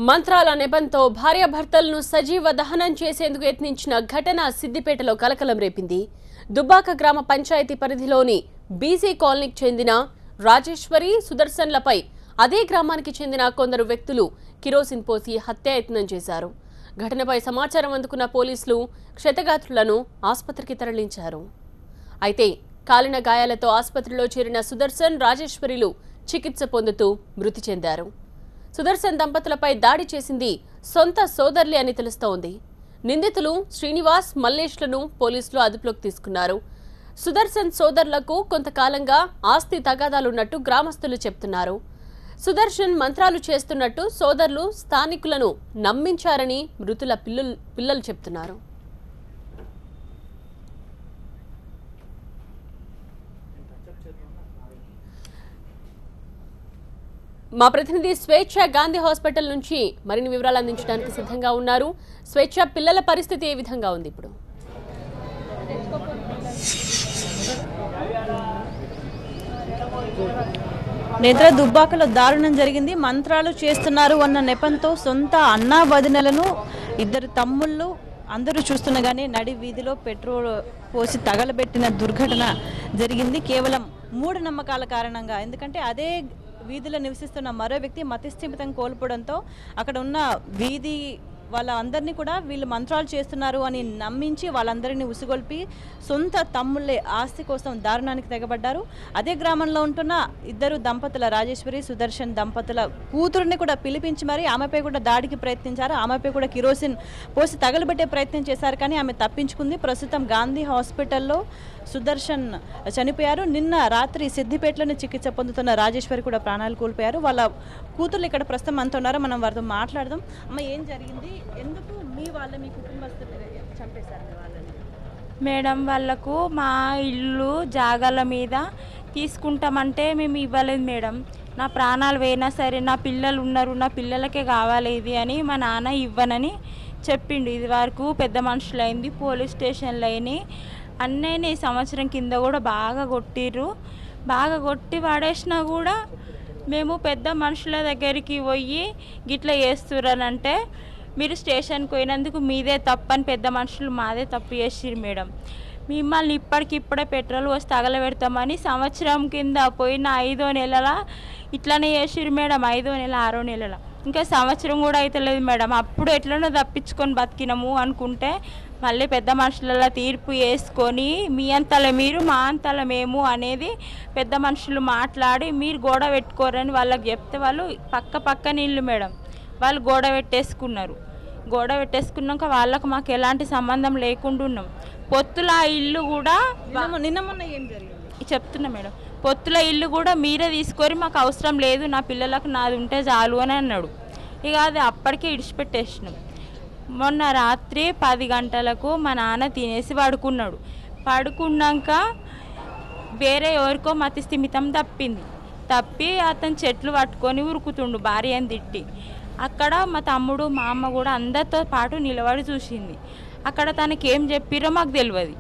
మంత్రాల నెపంతో భార్యాభర్తలను సజీవ దహనం చేసేందుకు యత్నించిన ఘటన సిద్దిపేటలో కలకలం రేపింది. దుబ్బాక గ్రామ పంచాయతీ పరిధిలోని బీసీ కాలనీకి చెందిన రాజేశ్వరి, సుదర్శన్లపై అదే గ్రామానికి చెందిన కొందరు వ్యక్తులు కిరోసిన్ పోసి హత్యాయత్నం చేశారు. ఘటనపై సమాచారం అందుకున్న పోలీసులు క్షతగాత్రులను ఆసుపత్రికి తరలించారు. అయితే కాలిన గాయాలతో ఆసుపత్రిలో చేరిన సుదర్శన్, రాజేశ్వరిలు చికిత్స పొందుతూ మృతి చెందారు. సుదర్శన్ దంపతులపై దాడి చేసింది సొంత సోదరులే అని తెలుస్తోంది. నిందితులు శ్రీనివాస్, మల్లేష్లను పోలీసులు అదుపులోకి తీసుకున్నారు. సుదర్శన్ సోదరులకు కొంతకాలంగా ఆస్తి తగాదాలున్నట్టు గ్రామస్తులు చెప్తున్నారు. సుదర్శన్ మంత్రాలు చేస్తున్నట్టు సోదరులు స్థానికులను నమ్మించారని మృతుల పిల్లలు చెప్తున్నారు. మా ప్రతినిధి స్వేచ్ఛ గాంధీ హాస్పిటల్ నుంచి మరిన్ని వివరాలు అందించడానికి సిద్ధంగా ఉన్నారు. స్వేచ్ఛ, పిల్లల పరిస్థితి ఏ విధంగా ఉంది ఇప్పుడు? నేత్ర దుబ్బాకలో దారుణం జరిగింది. మంత్రాలు చేస్తున్నారు అన్న నెపంతో సొంత అన్నా వదినలను, ఇద్దరు తమ్ముళ్ళు అందరూ చూస్తుండగానే నడి వీధిలో పెట్రోల్ పోసి తగలబెట్టిన దుర్ఘటన జరిగింది. కేవలం మూఢనమ్మకాల కారణంగా. ఎందుకంటే అదే వీధిలో నివసిస్తున్న మరో వ్యక్తి మతిస్థిమితం కోల్పోవడంతో అక్కడ ఉన్న వీధి వాళ్ళందరినీ కూడా వీళ్ళు మంత్రాలు చేస్తున్నారు అని నమ్మించి వాళ్ళందరినీ ఉసిగొల్పి సొంత తమ్ముళ్ళే ఆస్తి కోసం దారుణానికి తెగబడ్డారు. అదే గ్రామంలో ఉంటున్న ఇద్దరు దంపతుల, రాజేశ్వరి, సుదర్శన్ దంపతుల కూతురుని కూడా పిలిపించి మరి ఆమెపై కూడా దాడికి ప్రయత్నించారు. ఆమెపై కూడా కిరోసిన్ పోసి తగలబెట్టే ప్రయత్నం చేశారు. కానీ ఆమె తప్పించుకుంది. ప్రస్తుతం గాంధీ హాస్పిటల్లో సుదర్శన్ చనిపోయారు. నిన్న రాత్రి సిద్దిపేటలోనే చికిత్స పొందుతున్న రాజేశ్వరి కూడా ప్రాణాలు కోల్పోయారు. వాళ్ళ కూతుర్లు ఇక్కడ ప్రస్తుతం అంత ఉన్నారు. మనం వారితో మాట్లాడదాం. అమ్మ, ఏం జరిగింది? ఎందుకు మీ కుటుంబస్తులు చంపేశారు వాళ్ళని? మేడం, వాళ్ళకు మా ఇల్లు జాగాల మీద తీసుకుంటామంటే మేము ఇవ్వలేదు మేడం. నా ప్రాణాలు పోయినా సరే నా పిల్లలు ఉన్నారు, నా పిల్లలకే కావాలి ఇది అని మా నాన్న ఇవ్వనని చెప్పిండు. ఇది వరకు పెద్ద మనుషులైంది, పోలీస్ స్టేషన్లు అయినాయి. అన్నయ్యని సంవత్సరం కింద కూడా బాగా కొట్టిర్రు. బాగా కొట్టి పడేసినా కూడా మేము పెద్ద మనుషుల దగ్గరికి పోయి గిట్లా చేస్తుర్రనంటే మీరు స్టేషన్కి పోయినందుకు మీదే తప్పని పెద్ద మనుషులు మాదే తప్పు చేసిర్రు మేడం. మిమ్మల్ని ఇప్పటికిప్పుడే పెట్రోల్ పోసి తగలబెడతామని సంవత్సరం కింద పోయిన 5వ నెలల ఇట్లనే చేసిర్రు మేడం. 5వ నెల 6వ నెలల ఇంకా సంవత్సరం కూడా అవుతలేదు మేడం. అప్పుడు ఎట్లనో తప్పించుకొని బతికినాము అనుకుంటే మళ్ళీ పెద్ద మనుషులలో తీర్పు వేసుకొని మీ అంతలో మీరు మా అంతలో మేము అనేది పెద్ద మనుషులు మాట్లాడి మీరు గోడ పెట్టుకోరని వాళ్ళకి చెప్తే వాళ్ళు పక్క నీళ్ళు మేడం. వాళ్ళు గోడ పెట్టేసుకున్నారు. గోడ పెట్టేసుకున్నాక వాళ్ళకు మాకు ఎలాంటి సంబంధం లేకుండా ఉన్నాం. పొత్తుల ఇల్లు కూడా నిన్న మొన్న ఏం జరిగింది చెప్తున్నా మేడం. పొత్తుల ఇల్లు కూడా మీరే తీసుకొని మాకు అవసరం లేదు, నా పిల్లలకు నాది ఉంటే చాలు అని అన్నాడు. ఇక అది అప్పటికే ఇడిచిపెట్టేసినాం. మొన్న రాత్రి 10 గంటలకు మా నాన్న తినేసి పడుకున్నాడు. పడుకున్నాక వేరే ఎవరికో మతిస్థిమితం తప్పి అతను చెట్లు పట్టుకొని ఉరుకుతుండు భార్యని తిట్టి. అక్కడ మా తమ్ముడు, మా అమ్మ కూడా అందరితో పాటు నిలబడి చూసింది. అక్కడ తనకేం చెప్పిరో మాకు తెలియదు.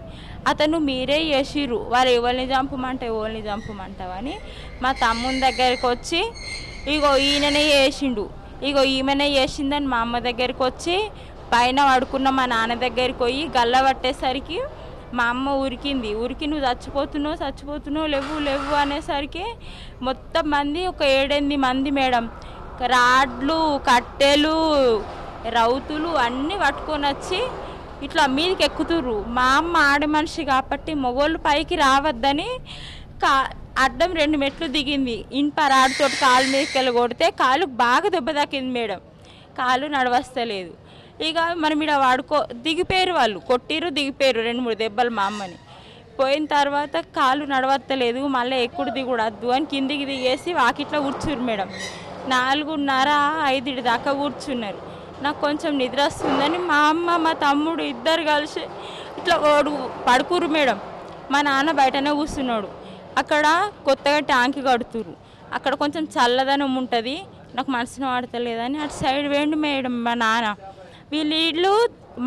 అతను మీరే చేసిర్రు, వారు ఎవరిని చంపమంటావని మా తమ్ముని దగ్గరికి వచ్చి ఇగో ఈయననే చేసిండు, ఇగో ఈమెనే చేసిందని మా అమ్మ దగ్గరికి వచ్చి పైన పడుకున్న మా నాన్న దగ్గరికి పోయి గల్ల పట్టేసరికి మా అమ్మ ఉరికి నువ్వు చచ్చిపోతున్నావు లేవు అనేసరికి మొత్తం మంది ఒక 7-8 మంది మేడం రాడ్లు, కట్టెలు, రౌతులు అన్నీ పట్టుకొని వచ్చి ఇట్లా మీదకి ఎక్కుతుర్రు. మా అమ్మ ఆడ మనిషి కాబట్టి మొగోళ్ళు పైకి రావద్దని అడ్డం 2 మెట్లు దిగింది. ఇనుప రాడ్తో కాలు మీదకి వెళ్ళి కొడితే కాలు బాగా దెబ్బ తాకింది మేడం. కాలు నడవస్తలేదు. ఇక మరి మీద దిగిపోయారు. వాళ్ళు కొట్టిరు, దిగిపోయారు 2-3 దెబ్బలు మా అమ్మని. పోయిన తర్వాత కాలు నడవత్తలేదు, మళ్ళీ ఎక్కుడు దిగుడు వద్దు అని కిందికి దిగేసి వాకిట్లో కూర్చురు మేడం. 4:30-5 దాకా కూర్చున్నారు. నాకు కొంచెం నిద్ర వస్తుందని మా అమ్మ, మా తమ్ముడు ఇద్దరు కలిసి ఇట్లా పడుకురు మేడం. మా నాన్న బయటనే కూర్చున్నాడు. అక్కడ కొత్తగా ట్యాంక్ కడుతురు. అక్కడ కొంచెం చల్లదనం ఉంటుంది. నాకు మనసును వాడతలేదని అటు సైడ్ వేయండి మేడం. మా నాన్న వీళ్ళు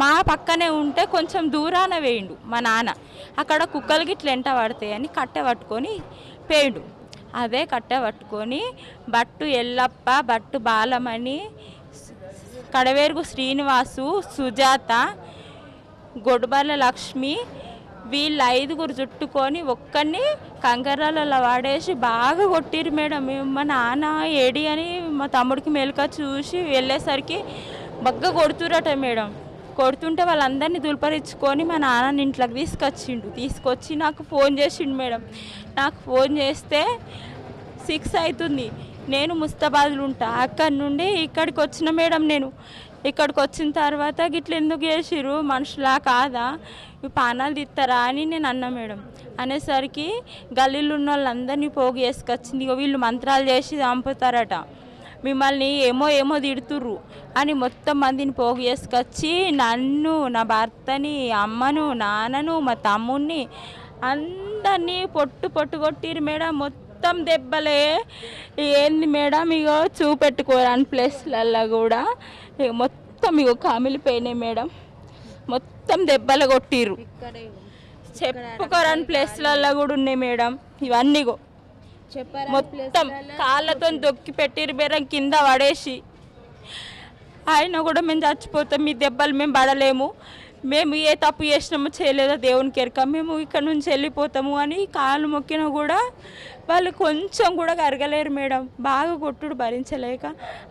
మా పక్కనే ఉంటే కొంచెం దూరాన వేయండు మా నాన్న. అక్కడ కుక్కలకి ఇట్లా ఎంట పడతాయని కట్టె పట్టుకొని పేయండు. అదే కట్టె పట్టుకొని బట్టు ఎల్లప్ప, బట్టు బాలమణి, కడవేరుగు శ్రీనివాసు, సుజాత, గొడ్బల లక్ష్మి వీళ్ళు 5గురు చుట్టుకొని ఒక్కడిని కంకరాలలో వాడేసి బాగా కొట్టిరు మేడం. మా నాన్న ఏడి అని మా తమ్ముడికి మేలుక చూసి వెళ్ళేసరికి బగ్గ కొడుతురట మేడం. కొడుతుంటే వాళ్ళందరినీ దుల్పరించుకొని మా నాన్నని ఇంట్లోకి తీసుకొచ్చి నాకు ఫోన్ చేసిండు మేడం. నాకు ఫోన్ చేస్తే 6 అవుతుంది. నేను ముస్తాబాద్లో ఉంటా. అక్కడి నుండి ఇక్కడికి వచ్చిన మేడం. నేను ఇక్కడికి వచ్చిన తర్వాత గిట్ల ఎందుకు చేసిరు, మనుషులా కాదా, పానాలు తీస్తారా అని నేను అన్నా మేడం. అనేసరికి గల్లీలో ఉన్న వాళ్ళందరినీ పోగు చేసుకొచ్చింది. వీళ్ళు మంత్రాలు చేసి చంపుతారట, మిమ్మల్ని ఏమో తిడుతుర్రు అని మొత్తం మందిని పోగు చేసుకొచ్చి నన్ను, నా భర్తని, అమ్మను, నాన్నను, మా తమ్ముడిని అందరినీ పొట్టు కొట్టిరు మేడం. మొత్తం దెబ్బలే. ఏంది మేడం ఇగో చూపెట్టుకోరాని ప్లేస్లల్లో కూడా మొత్తం ఇగో కామిలిపోయినాయి మేడం. మొత్తం దెబ్బలు కొట్టిర్రు. చెప్పుకోరాని ప్లేస్లల్లో కూడా ఉన్నాయి మేడం. ఇవన్నీ మొత్తం కాళ్ళతో దొక్కి పెట్టిరు మేడం, కింద పడేసి. ఆయన కూడా మేము చచ్చిపోతాం, మీ దెబ్బలు మేము పడలేము, మేము ఏ తప్పు చేసినామో చేయలేదో దేవునికి ఎరక, మేము ఇక్కడ నుంచి వెళ్ళిపోతాము అని కాళ్ళు మొక్కినా కూడా వాళ్ళు కొంచెం కూడా కరగలేరు మేడం. బాగా కొట్టుడు భరించలేక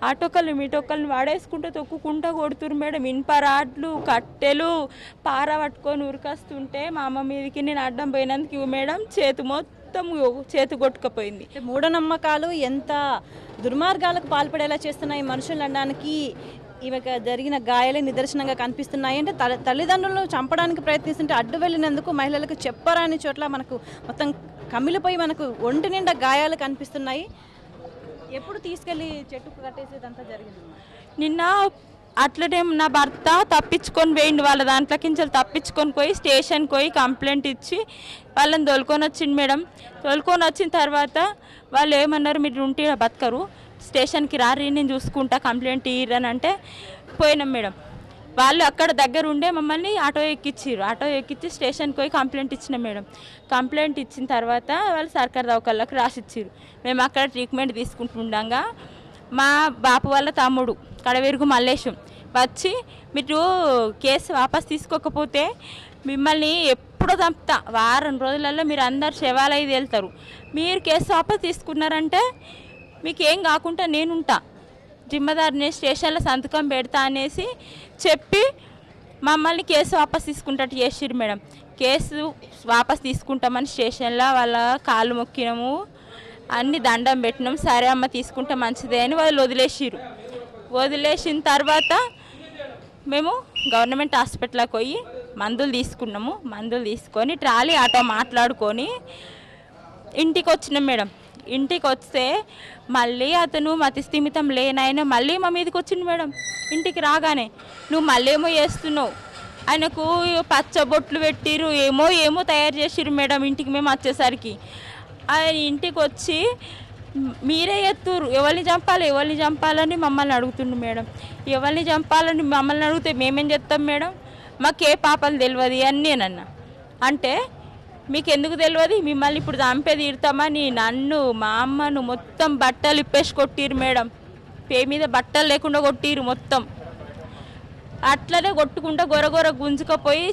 ఆటోకల్ని మీటోకల్ని వాడేసుకుంటూ తొక్కుకుంటూ కొడుతురు మేడం. ఇనుపరాడ్లు, కట్టెలు, పార పట్టుకొని ఉరికొస్తుంటే మా అమ్మ మీదకి నేను అడ్డం పోయినందుకు మేడం చేతి కొట్టుకుపోయింది. మూఢనమ్మకాలు ఎంత దుర్మార్గాలకు పాల్పడేలా చేస్తున్నాయి మనుషులు అనడానికి ఈమెకు జరిగిన గాయాలే నిదర్శనంగా కనిపిస్తున్నాయి. అంటే తల్లిదండ్రులను చంపడానికి ప్రయత్నిస్తుంటే అడ్డు వెళ్ళినందుకు మహిళలకు చెప్పరాని చోట్ల మనకు మొత్తం కమిలిపోయి మనకు ఒంటి నిండా గాయాలు కనిపిస్తున్నాయి. ఎప్పుడు తీసుకెళ్ళి చెట్టుకు కట్టేసేదంతా జరిగింది? నిన్న అట్లనే నా భర్త తప్పించుకొని పోయిండు. వాళ్ళ దాంట్లోకి తప్పించుకొని పోయి స్టేషన్కి పోయి కంప్లైంట్ ఇచ్చి వాళ్ళని తోలుకొని వచ్చిండు మేడం. తోలుకొని వచ్చిన తర్వాత వాళ్ళు ఏమన్నారు, మీరు ఉంటే బతకరు, స్టేషన్కి రారి, నేను చూసుకుంటా, కంప్లైంట్ ఇయ్యరని అంటే పోయినాం మేడం. వాళ్ళు అక్కడ దగ్గర ఉండే మమ్మల్ని ఆటో ఎక్కించి స్టేషన్కి పోయి కంప్లైంట్ ఇచ్చినాం మేడం. కంప్లైంట్ ఇచ్చిన తర్వాత వాళ్ళు సర్కారు దవాఖానలకు రాసిచ్చారు. మేము అక్కడ ట్రీట్మెంట్ తీసుకుంటుండగా మా బాపు వాళ్ళ తమ్ముడు కడవేరుగు మల్లేశం వచ్చి, మీరు కేసు వాపస్ తీసుకోకపోతే మిమ్మల్ని ఎప్పుడో చంపుతా, వారం రోజులలో మీరు అందరు శవాలయ్యి వెళ్తారు, మీరు కేసు వాపస్ తీసుకున్నారంటే మీకు ఏం కాకుండా నేనుంటా, జిమ్మదారిని స్టేషన్లో సంతకం పెడతా అనేసి చెప్పి మమ్మల్ని కేసు వాపస్ తీసుకుంటట్టు చేసిరు మేడం. కేసు వాపస్ తీసుకుంటామని స్టేషన్లో వాళ్ళ కాళ్ళు మొక్కినాము, అన్ని దండం పెట్టినాము. సరే అమ్మ తీసుకుంటే మంచిదే అని వాళ్ళు వదిలేసిన తర్వాత మేము గవర్నమెంట్ హాస్పిటల్కి పోయి మందులు తీసుకున్నాము. మందులు తీసుకొని ట్రాలీ ఆటో మాట్లాడుకొని ఇంటికి వచ్చినాం మేడం. ఇంటికి వస్తే మళ్ళీ అతను మతిస్థిమితం లేనాయన మళ్ళీ మా మీదకి వచ్చిండు మేడం. ఇంటికి రాగానే నువ్వు మళ్ళీ ఏమో చేస్తున్నావు, ఆయనకు పచ్చబొట్లు పెట్టిరు, ఏమో తయారు చేసిరు మేడం. ఇంటికి మేము వచ్చేసరికి ఆయన ఇంటికి వచ్చి మీరే ఎత్తురు, ఎవరిని చంపాలని మమ్మల్ని అడుగుతుండు మేడం. ఎవరిని చంపాలని మమ్మల్ని అడిగితే మేమేం చెప్తాం మేడం, మాకే పాపాలు తెలియదు అని నేనన్నా. అంటే మీకు ఎందుకు తెలియదు, మిమ్మల్ని ఇప్పుడు చంపే తీరుతామని నన్ను, మా అమ్మను మొత్తం బట్టలు ఇప్పేసి కొట్టిరు మేడం. పే మీద బట్టలు లేకుండా కొట్టిరు మొత్తం. అట్లనే కొట్టుకుంటూ గొరగొర గుంజుకపోయి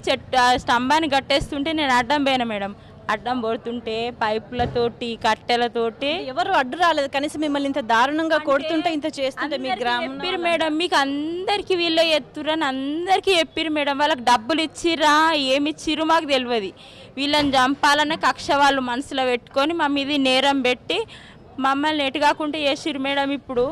స్తంభాన్ని కట్టేస్తుంటే నేను అడ్డం పోయినా మేడం. అడ్డం పడుతుంటే పైపులతోటి, కట్టెలతోటి ఎవరు అడ్డు రాలేదు. కనీసం మిమ్మల్ని ఇంత దారుణంగా కొడుతుంటే, ఇంత చేస్తుంటే మీ గ్రామం చెప్పిరు మేడం, మీకు అందరికీ వీళ్ళే ఎత్తురని అందరికీ చెప్పిరు మేడం. వాళ్ళకి డబ్బులు ఇచ్చిరా, ఏమి ఇచ్చిరు మాకు తెలియదు. వీళ్ళని చంపాలన్న కక్ష వాళ్ళు మనసులో పెట్టుకొని మా మీద నేరం పెట్టి మమ్మల్ని ఎటు కాకుండా చేసిరు మేడం. ఇప్పుడు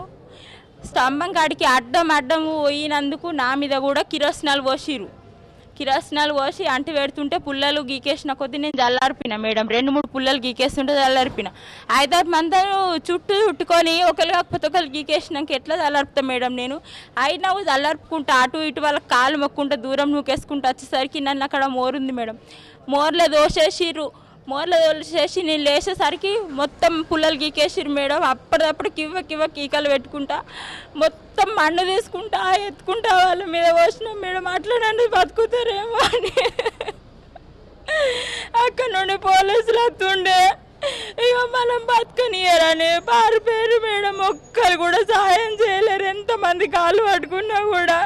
స్తంభం కాడికి అడ్డం పోయినందుకు నా మీద కూడా కిరోసినాలు పోసి అంటు పెడుతుంటే పుల్లలు గీకేసిన కొద్దీ నేను జల్లారిపోయినా మేడం. 2-3 పుల్లలు గీకేస్తుంటే జల్లారిపోయినా. 5-6 మంది చుట్టుకొని ఒకరు కాకపోతే ఒకరు గీకేసినాక ఎట్లా జల్లారుపుతా మేడం నేను. అయినా జల్లారుపుకుంటా అటు ఇటు వాళ్ళకి కాళ్ళు మొక్కుంటా దూరం నూకేసుకుంటూ వచ్చేసరికి నన్ను అక్కడ మోరుంది మేడం. మోర్లో దోసేసిర్రు. మోర్ల తోలిసేసి నేను లేచేసరికి మొత్తం పుల్లలు గీకేసిరు మేడం. అప్పటిదప్పుడు కివ్వ కీకలు పెట్టుకుంటా మొత్తం మన్ను తీసుకుంటా ఎత్తుకుంటా వాళ్ళ మీద పోసినాం మేడం. అట్లా నన్ను బతుకుతారేమో అని అక్కడ నుండి పోలీసులు వస్తుండే. ఇక మనం బతకనియరని పారిపోయారు మేడం. ఒక్కరు కూడా సాయం చేయలేరు, ఎంతమంది కాళ్ళు పట్టుకున్నా కూడా.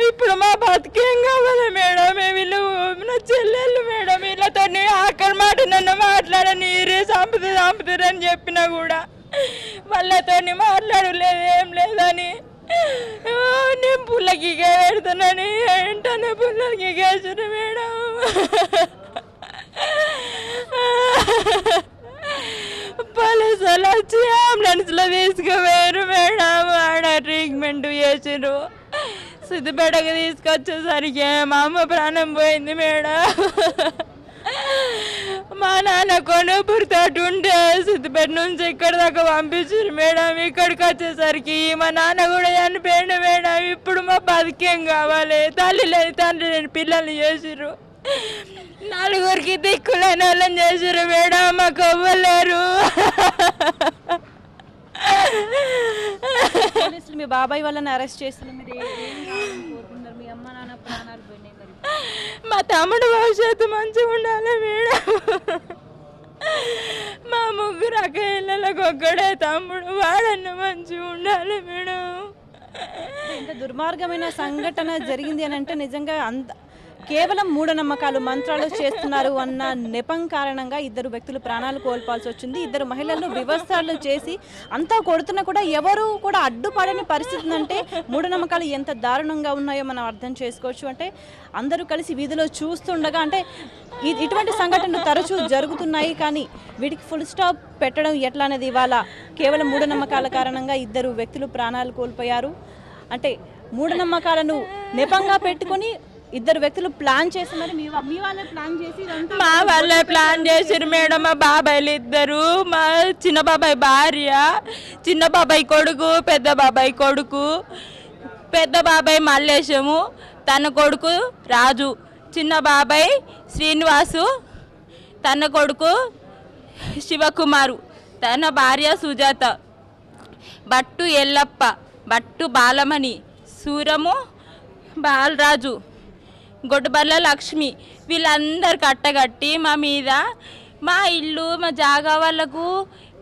ఇప్పుడు మా బతికేం కావాలి మేడం? వీళ్ళు నా చెల్లెళ్ళు మేడం, వీళ్ళతో ఆఖరి మాట నన్ను మాట్లాడని చంపుతారని చెప్పినా కూడా వాళ్ళతో మాట్లాడలేదు, ఏం లేదని. నేను పుల్లకి పెడతానని ఏంటనే పుల్లకి వేసిన మేడం. పోలీసులు వచ్చి అంబులెన్స్లో తీసుకుపోయారు మేడం. ఆడ ట్రీట్మెంట్ చేసిరు. సిద్దిపేటకు తీసుకొచ్చేసరికి మా అమ్మ ప్రాణం పోయింది మేడం. మా నాన్న కొనుపురితోటి ఉంటే సిద్దిపేట నుంచి ఇక్కడ దాకా పంపించారు మేడం. ఇక్కడికి వచ్చేసరికి మా నాన్న కూడా చనిపోయిండు మేడం. ఇప్పుడు మా బతికేం కావాలి? తల్లి లేని తండ్రి లేని పిల్లల్ని చేసిర్రు. నలుగురికి దిక్కులేని వాళ్ళని చేసిర్రు మేడం. మాకు అవ్వలేరు. మీ బాబాయ్ వాళ్ళని అరెస్ట్ చేస్తున్నారు, మీరు ఏం కోరుకుంటున్నారు? మీ అమ్మ నాన్న ప్రాణాలు పోయినాయి, మరి మా తమ్ముడు భవిష్యత్తు మంచిగా ఉండాలి మేడం. మా ముగ్గురు అక్కలకు ఒక్కడే తమ్ముడు, వాడన్న మంచిగా ఉండాలి మేడం. ఇంత దుర్మార్గమైన సంఘటన జరిగింది అని అంటే నిజంగా కేవలం మూఢనమ్మకాలు, మంత్రాలు చేస్తున్నారు అన్న నెపం కారణంగా ఇద్దరు వ్యక్తులు ప్రాణాలు కోల్పోవాల్సి వచ్చింది. ఇద్దరు మహిళలను వివస్థలు చేసి అంతా కొడుతున్నా కూడా ఎవరు కూడా అడ్డుపడని పరిస్థితి. అంటే మూఢనమ్మకాలు ఎంత దారుణంగా ఉన్నాయో మనం అర్థం చేసుకోవచ్చు. అంటే అందరూ కలిసి వీధిలో చూస్తుండగా అంటే ఇటువంటి సంఘటనలు తరచూ జరుగుతున్నాయి, కానీ వీటికి ఫుల్ స్టాప్ పెట్టడం ఎట్లా అనేది ఇవాళ కేవలం మూఢనమ్మకాల కారణంగా ఇద్దరు వ్యక్తులు ప్రాణాలు కోల్పోయారు. అంటే మూఢనమ్మకాలను నెపంగా పెట్టుకొని ఇద్దరు వ్యక్తులు ప్లాన్ చేసి, మరి మీ వాళ్ళే ప్లాన్ చేసి మా వాళ్ళే ప్లాన్ చేసారు మేడం. మా బాబాయిలు ఇద్దరు, మా చిన్న బాబాయ్ భార్య, చిన్న బాబాయ్ కొడుకు, పెద్ద బాబాయ్ కొడుకు. పెద్ద బాబాయ్ మల్లేశము, తన కొడుకు రాజు. చిన్న బాబాయ్ శ్రీనివాసు, తన కొడుకు శివకుమారు, తన భార్య సుజాత. బట్టు ఎల్లప్ప, బట్టు బాలమణి, సూరము బాలరాజు, గొడ్డుబల్ల లక్ష్మి. వీళ్ళందరు కట్టగట్టి మా మీద, మా ఇల్లు మా జాగా వాళ్ళకు,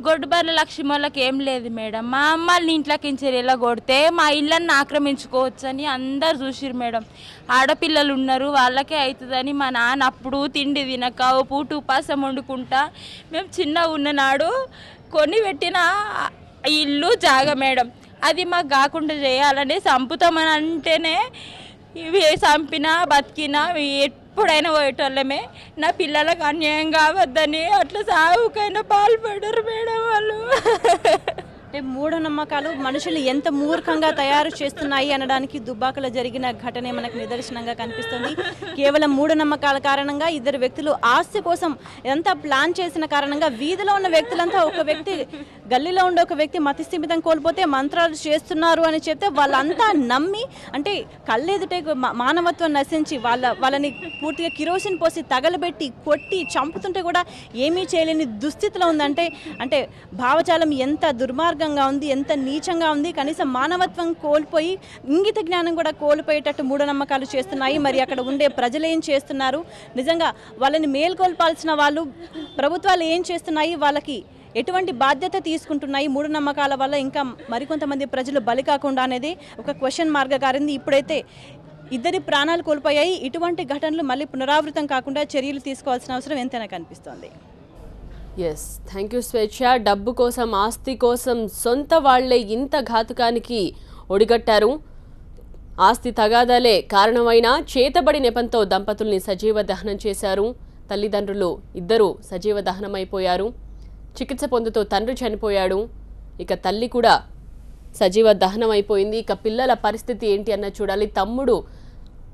గొడ్డుబల్ల లక్ష్మి వాళ్ళకి ఏం లేదు మేడం. మా అమ్మాయిని ఇంట్లోకి ఇలా కొడితే మా ఇళ్ళని ఆక్రమించుకోవచ్చు అని అందరు చూసిరు మేడం. ఆడపిల్లలు ఉన్నారు, వాళ్ళకే అవుతుందని మా నాన్న అప్పుడు తిండి తినక ఓ పూట ఉపాసం వండుకుంటా మేము చిన్నగా ఉన్ననాడు కొని పెట్టిన ఇల్లు జాగా మేడం. అది మాకు కాకుండా చేయాలని చంపుతామని అంటేనే ఇవి చంపినా బతికినా ఎప్పుడైనా పోయేటోళ్ళమే. నా పిల్లలకు అన్యాయం కావద్దని అట్లా సాగుకైనా పాల్పడరు మేడం వాళ్ళు. అంటే మూఢనమ్మకాలు మనుషులు ఎంత మూర్ఖంగా తయారు చేస్తున్నాయి అనడానికి దుబ్బాకలో జరిగిన ఘటనే మనకు నిదర్శనంగా కనిపిస్తుంది. కేవలం మూఢనమ్మకాల కారణంగా ఇద్దరు వ్యక్తులు ఆస్తి కోసం ఎంత ప్లాన్ చేసిన కారణంగా వీధిలో ఉన్న వ్యక్తులంతా, ఒక వ్యక్తి గల్లీలో ఉండే ఒక వ్యక్తి మతిస్థిమితం కోల్పోతే మంత్రాలు చేస్తున్నారు అని చెప్తే వాళ్ళంతా నమ్మి, అంటే కళ్ళెదుటే మానవత్వం నశించి వాళ్ళని పూర్తిగా కిరోసిన్ పోసి తగలబెట్టి కొట్టి చంపుతుంటే కూడా ఏమీ చేయలేని దుస్థితిలో ఉందంటే అంటే భావజాలం ఎంత దుర్మార్గంగా ఉంది, ఎంత నీచంగా ఉంది. కనీసం మానవత్వం కోల్పోయి ఇంగిత జ్ఞానం కూడా కోల్పోయేటట్టు మూఢనమ్మకాలు చేస్తున్నాయి. మరి అక్కడ ఉండే ప్రజలు ఏం చేస్తున్నారు, నిజంగా వాళ్ళని మేల్కొల్పాల్సిన వాళ్ళు ప్రభుత్వాలు ఏం చేస్తున్నాయి, వాళ్ళకి ఎటువంటి బాధ్యత తీసుకుంటున్నాయి, మూఢనమ్మకాల వల్ల ఇంకా మరికొంతమంది ప్రజలు బలి కాకుండా అనేది ఒక క్వశ్చన్ మార్క్గా కారింది. ఇప్పుడైతే ఇద్దరి ప్రాణాలు కోల్పోయాయి. ఇటువంటి ఘటనలు మళ్ళీ పునరావృతం కాకుండా చర్యలు తీసుకోవాల్సిన అవసరం ఎంతైనా కనిపిస్తోంది. ఎస్, థ్యాంక్ యూ స్వేచ్ఛ. డబ్బు కోసం, ఆస్తి కోసం సొంత వాళ్లే ఇంత ఘాతుకానికి ఒడిగట్టారు. ఆస్తి తగాదాలే కారణమైన చేతబడి నెపంతో దంపతుల్ని సజీవ దహనం చేశారు. తల్లిదండ్రులు ఇద్దరు సజీవ దహనమైపోయారు. చికిత్స పొందుతూ తండ్రి చనిపోయాడు. ఇక తల్లి కూడా సజీవ దహనం అయిపోయింది. ఇక పిల్లల పరిస్థితి ఏంటి అన్న చూడాలి. తమ్ముడు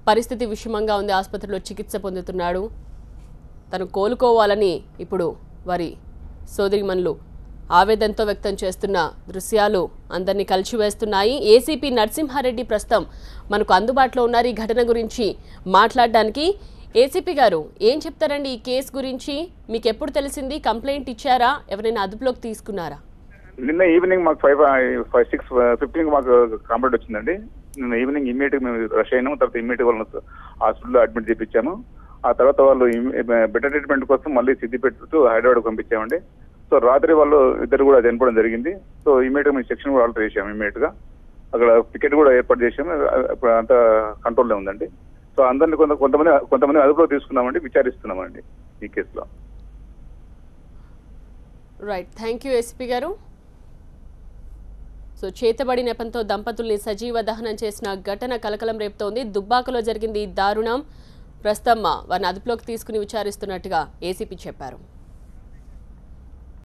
పరిస్థితి విషమంగా ఉంది, ఆసుపత్రిలో చికిత్స పొందుతున్నాడు. తను కోలుకోవాలని ఇప్పుడు వారి సోదరిమణులు ఆవేదనతో వ్యక్తం చేస్తున్న దృశ్యాలు అందరినీ కలిసివేస్తున్నాయి. ఏసీపీ నరసింహారెడ్డి ప్రస్తుతం మనకు అందుబాటులో ఉన్నారు ఈ ఘటన గురించి మాట్లాడడానికి. ఏసీపీ గారు ఏం చెప్తారండి ఈ కేసు గురించి? మీకు ఎప్పుడు తెలిసింది? కంప్లైంట్ ఇచ్చారా? ఎవరైనా అదుపులోకి తీసుకున్నారా? నిన్న ఈవినింగ్ మాకు 6:15 మాకు కంప్లైంట్ వచ్చిందండి. నిన్న ఈవినింగ్ ఇమ్మీడియట్ మేము రష్ అయినాము. తర్వాత ఇమ్మీడియట్ వాళ్ళని హాస్పిటల్లో అడ్మిట్ చేయించాము. ఆ తర్వాత వాళ్ళు బెటర్ ట్రీట్మెంట్ కోసం మళ్ళీ సిద్దిపేట టు హైదరాబాద్ పంపించామండి. సో రాత్రి వాళ్ళు ఇద్దరు కూడా చనిపోవడం జరిగింది. సో ఇమ్మీడియట్ మేము సెక్షన్ కూడా ఆల్టర్ చేసాము. ఇమ్మీడియట్ గా అక్కడ పికెట్ కూడా ఏర్పాటు చేసాము. ఇప్పుడు అంతా కంట్రోల్లో ఉందండి. సో అందరినీ కొంతమంది అదుపులో తీసుకున్నామండి, విచారిస్తున్నామండి ఈ కేసులో. రైట్, థ్యాంక్ యూ ఎస్పీ గారు. సో చేతబడి నెపంతో దంపతుల్ని సజీవ దహనం చేసిన ఘటన కలకలం రేపుతోంది. దుబ్బాకలో జరిగింది ఈ దారుణం. ప్రస్తుతం వారిని అదుపులోకి తీసుకుని విచారిస్తున్నట్టుగా ఏసీపీ చెప్పారు.